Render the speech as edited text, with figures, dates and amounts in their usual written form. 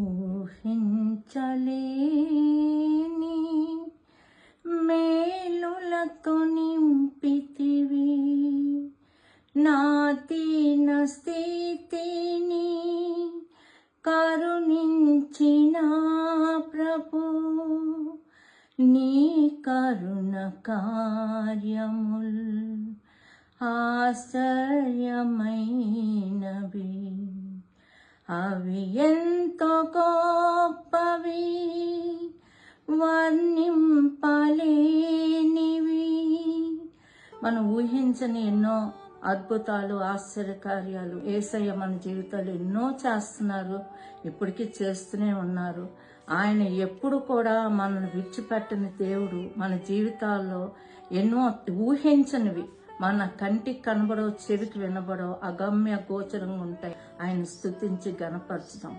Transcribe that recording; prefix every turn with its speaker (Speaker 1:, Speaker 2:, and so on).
Speaker 1: ఊహించలేని మేలులతో నింపితివి నా దీన స్థితిని కరుణించిన ప్రభు నీ కరుణ కార్యముల్ ఆశ్చర్యమైనవి అవి ఎంతో గొప్పవి వర్ణింపలేనివి. మనం ఊహించని ఎన్నో అద్భుతాలు ఆశ్చర్యకార్యాలు యేసయ్య మన జీవితాలు ఎన్నో చేస్తున్నారు, ఇప్పటికీ చేస్తూనే ఉన్నారు. ఆయన ఎప్పుడు కూడా మనల్ని విడిచిపెట్టని దేవుడు. మన జీవితాల్లో ఎన్నో ఊహించనివి మన కంటికి కనబడవు, చెవికి వినబడవు, అగమ్య గోచరంగా ఉంటాయి. ఆయన స్తుతించి గణపరచుదాం.